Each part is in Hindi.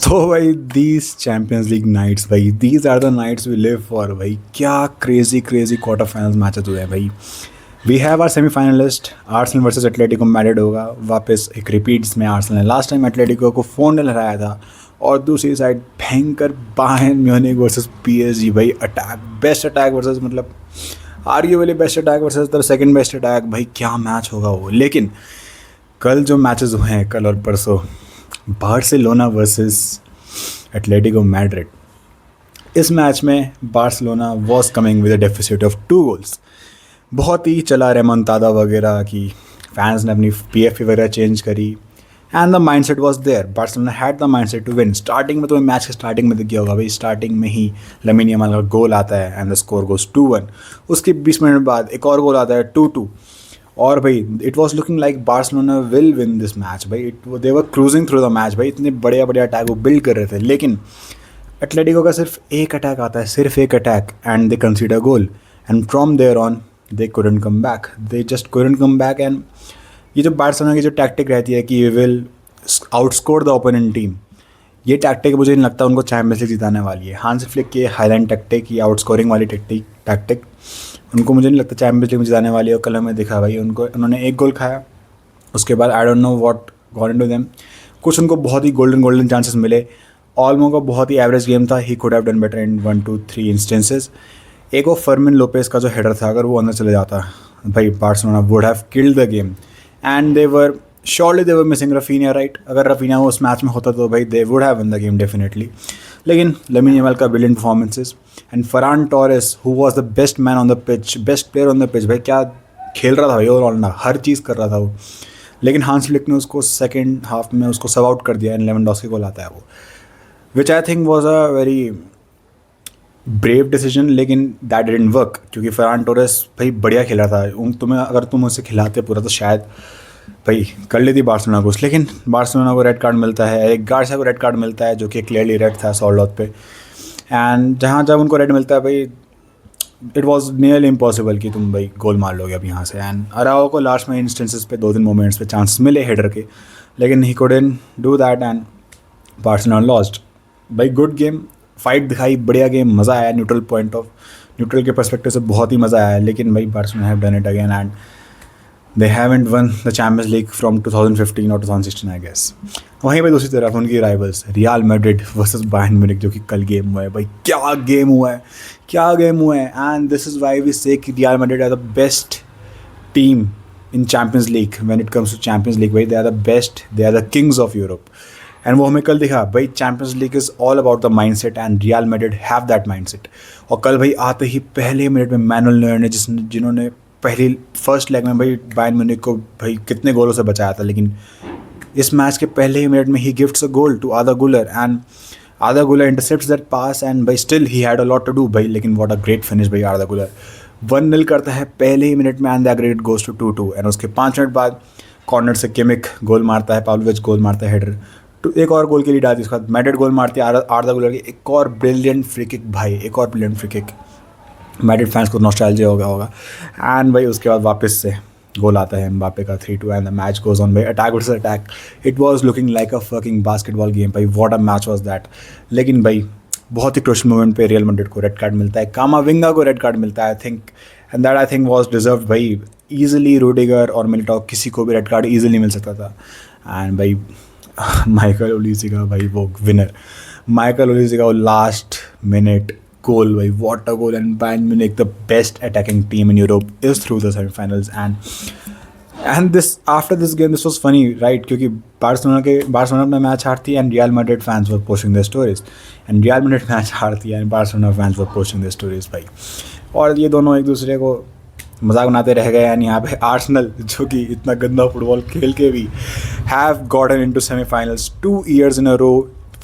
तो भाई दीज चैम्पियंस लीग नाइट्स, भाई these are the nights we live for. भाई क्या crazy crazy quarter finals matches हुए हैं भाई। We have our semifinalist Arsenal versus Atletico Madrid होगा वापस एक रिपीट, जिसमें आर्सेनल ने लास्ट टाइम एटलेटिको को 4-0 हराया था। और दूसरी साइड भयंकर बायर्न म्यूनिख वर्सेस पीएसजी। भाई अटैक, बेस्ट अटैक वर्सेस, मतलब arguably best attack versus the second best attack. भाई क्या मैच होगा वो। लेकिन कल जो मैचेस हुए हैं, कल और परसों, बार्सिलोना वर्सेस एटलेटिको मैड्रिड, इस मैच में Barcelona was coming with a deficit of 2 goals. बहुत ही चला रेमोंटादा वगैरह की, फैंस ने अपनी पीएफपी वगैरह चेंज करी and the mindset was there. Barcelona had the mindset to win. Starting में, तो मैच के स्टार्टिंग में दिख गया होगा भाई, स्टार्टिंग में ही लमीन यमाल का गोल आता है एंड द स्कोर गोज 2-1। उसके 20 मिनट बाद एक और गोल आता है 2-2। और भाई it was looking like Barcelona will win this match. भाई दे वर क्रूजिंग थ्रू द मैच। भाई इतने बढ़िया बढ़िया अटैक वो बिल्ड कर रहे थे, लेकिन एटलेटिको का सिर्फ एक अटैक आता है, सिर्फ एक attack, and they consider goal and from there on they couldn't come back, they just couldn't come back. एंड ये जो बार्सिलोना की जो टैक्टिक रहती है कि we will outscore the opponent team, ये टैक्टिक मुझे नहीं लगता उनको चैम्पियंस लीग जिताने वाली है। हांस फ्लिक की हाईलाइट टैक्टिक, ये आउटस्कोरिंग वाली टैक्टिक उनको मुझे नहीं लगता चैम्पियंस लीग में जिताने वाली है। और कल हमें दिखा भाई, उन्होंने एक गोल खाया, उसके बाद I don't know what got into them. कुछ उनको बहुत ही गोल्डन चांसेस मिले। ऑल्मो का बहुत ही एवरेज गेम था, he could have done better in 1-2-3 instances. एक वो फर्मिन लोपेस का जो हेडर था, अगर वो अंदर चले जाता, भाई Barcelona would have killed the game. And they were missing Raphinha, right. अगर रफीनिया उस मैच में होता तो भाई they would have win the game definitely. लेकिन लमीन यमाल का brilliant performances and Farhan Torres who was the best man on the pitch, best player on the pitch. भाई क्या खेल रहा था भाई, ऑलराउंडर, हर चीज़ कर रहा था वो। लेकिन हांस फ्लिक ने उसको सेकेंड हाफ में उसको सब आउट कर दिया एंड लेवेंडोस्की गोल आता है वो, which I think was a very brave decision. लेकिन दैट डिडंट वर्क, क्योंकि फरान टोरेस भाई बढ़िया खेला था। तुम्हें, अगर तुम उसे खिलाते पूरा तो शायद भाई कर लेती बार्सिलोना को। लेकिन बार्सिलोना को रेड कार्ड मिलता है, एक गार्सिया को रेड कार्ड मिलता है जो कि क्लियरली रेड था सॉल्डॉट पे। एंड जब उनको रेड मिलता है भाई, इट वॉज नियरली इम्पॉसिबल कि तुम भाई गोल मार लोगे अब यहाँ से। एंड अराओ को लास्ट में इंस्टेंसेस पे 2-3 मोमेंट्स पे चांस मिले हेडर के, लेकिन he couldn't do that and Barcelona lost. भाई गुड गेम, फाइट दिखाई, बढ़िया गेम, मज़ा आया। न्यूट्रल के पर्सपेक्टिव से बहुत ही मज़ा आया। लेकिन भाई Barcelona have done it again and they haven't one the champions league from 2015 और 2016 आई गेस। वहीं पर दूसरी तरफ उनकी rivals real Madrid versus Bayern Munich, जो कि कल गेम हुआ है। भाई क्या गेम हुआ है, क्या गेम हुआ है। And this is why we say कि Real Madrid are the best team in Champions League when it comes to Champions League. भाई they are the best, they are the kings of Europe. And वो हमें कल दिखा भाई, Champions League is all about the mindset and Real Madrid have that mindset. और कल भाई आते ही पहले मिनट में मैनुअल नोयर ने, जिन्होंने पहली फर्स्ट लेग में भाई बायर्न म्यूनिख को भाई कितने गोलों से बचाया था, लेकिन इस मैच के पहले ही मिनट में ही गिफ्ट्स अ गोल टू आदा गुलर and Arda Guler intercepts that pass and भाई still he had a lot to do भाई। लेकिन व्हाट अ ग्रेट फिनिश भाई, आदा गुलर 1-0 करता है पहले ही मिनट में and the aggregate goes to 2-2। And उसके 5 मिनट बाद कॉर्नर से किमिक गोल मारता है, पाव्लोविच गोल मारता है हेडर, तो एक और गोल के लिए आती है। उसके बाद मैड्रिड गोल मारती है आर्दा गुलर की, एक और ब्रिलियंट फ्री किक भाई, एक और brilliant free kick. Madrid fans को नॉस्टैल्जिया हो गया होगा। एंड भाई उसके बाद वापस से गोल आता है एम्बापे का 3-2 and the match goes on भाई, attack versus attack. It was looking like a fucking basketball game भाई, what a match was that. लेकिन भाई बहुत ही क्रूशियल मोमेंट पे रियल मैड्रिड को रेड कार्ड मिलता है, कामाविंगा को रेड कार्ड मिलता है I think, and that I think was deserved भाई। ईजिली रूडिगर और मिलिटाओ किसी को भी रेड कार्ड ईजिली मिल सकता था। एंड भाई माइकल ओलिसी का भाई वो विनर, माइकल ओलिसी का वो लास्ट मिनट goal भाई, what a goal। and Bayern Munich, the best attacking team in Europe, is through the semi-finals and this after this game this was funny right, क्योंकि बार्सिलोना अपना मैच हारती है and Real Madrid fans were posting their stories, and Real Madrid match हारती है and Barcelona fans were posting their stories भाई। और ये दोनों एक दूसरे को मजाक बनाते रह गए। एंड यहाँ पे आर्सेनल, जो कि इतना गंदा फुटबॉल खेल के भी have gotten into semifinals 2 years in a row,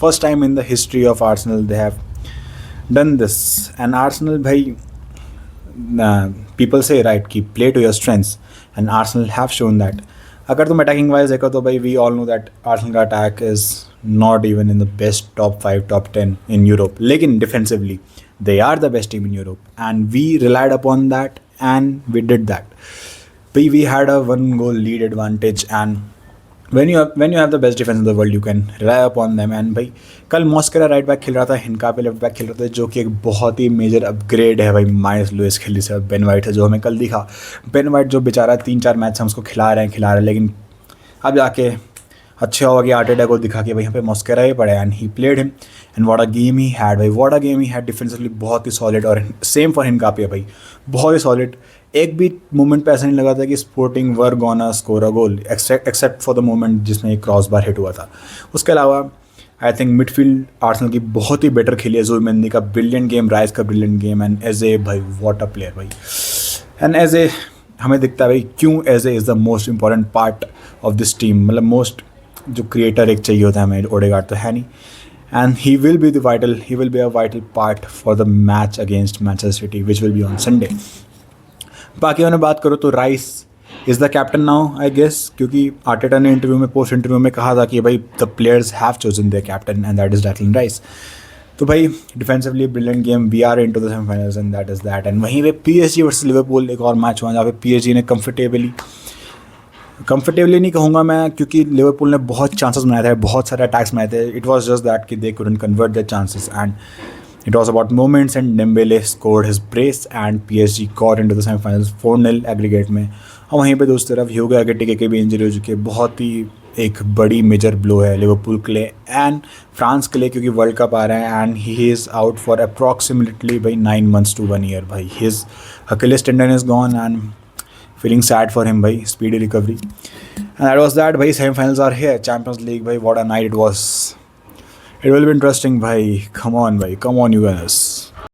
first time in the history of Arsenal they have done this। and Arsenal भाई, people say right कि play to your strengths and Arsenal have shown that। अगर तुम अटैकिंग वाइज देखो तो भाई we all know that Arsenal का attack is not even in the best top 5 top 10 in Europe, लेकिन defensively they are the best team in Europe and we relied upon that and we did that भाई। we had a 1 goal lead advantage and when you have the best defense in the world, you can rely upon them. And भाई कल मॉस्केरा राइट बैक खेल रहा था, हिनका पे लेफ्ट बैक खेल रहा था, जो कि एक बहुत ही मेजर अपग्रेड है भाई माइल्स लुइस खेलने से, बेन वाइट है जो हमें कल दिखा। बेन वाइट जो बेचारा 3-4 मैच हम उसको खिला रहे हैं, लेकिन अब जाके अच्छा होगा कि आर्टेटा को दिखा कि भाई यहाँ पे मॉस्केरा ही पड़ा है, and he played him and what a game he had भाई, what a game he had defensively, बहुत ही सॉलिड। और सेम फॉर हिनका पे भाई, बहुत ही सॉलिड। एक भी मोमेंट पे ऐसा नहीं लगा था कि sporting were gonna score a goal, except for the moment जिसमें एक क्रॉस बार हिट हुआ था। उसके अलावा आई थिंक मिडफील्ड आर्सेनल की बहुत ही बेटर खेली है। ज़ुबिमेंदी का ब्रिलियंट गेम, राइस का ब्रिलियंट गेम, एंड एजे भाई व्हाट अ प्लेयर भाई। एंड एजे हमें दिखता है भाई क्यों Eze is the most important part of this team, मतलब मोस्ट जो क्रिएटर एक चाहिए होता है हमें, ओडेगार्ड तो है नहीं। And he will be a vital part for the match against Manchester City, which will be on Sunday. बाकी मैंने बात करूँ तो Rice is the captain now I guess, क्योंकि आर्टेटा ने पोस्ट इंटरव्यू में कहा था कि भाई the players have chosen their captain and that is Declan Rice. तो भाई defensively brilliant game, we are into the semifinals and that is that. And वहीं पे PSG वर्सेस लिवरपूल एक और मैच हुआ जहाँ पे PSG ने कंफर्टेबली नहीं कहूँगा मैं, क्योंकि लिवरपूल ने बहुत चांसेस बनाए थे, बहुत सारे अटैक्स बनाए थे। इट वाज जस्ट दैट कि they couldn't convert there chances, and it was about moments, and Dembélé scored his brace and PSG got into the semifinals 4-0 aggregate में। और वहीं पे दूसरी तरफ ह्यूगो एक्टिके की भी इंजरी हो चुकी है, बहुत ही एक बड़ी मेजर ब्लो है लिवरपूल के लिए एंड फ्रांस के लिए, क्योंकि वर्ल्ड कप आ रहा है and he is out for approximately भाई 9 months to 1 year भाई। His Achilles tendon is gone and feeling sad for him bhai, speedy recovery. And that was that bhai, semi-finals are here, Champions League bhai, what a night it was. It will be interesting bhai, come on you guys.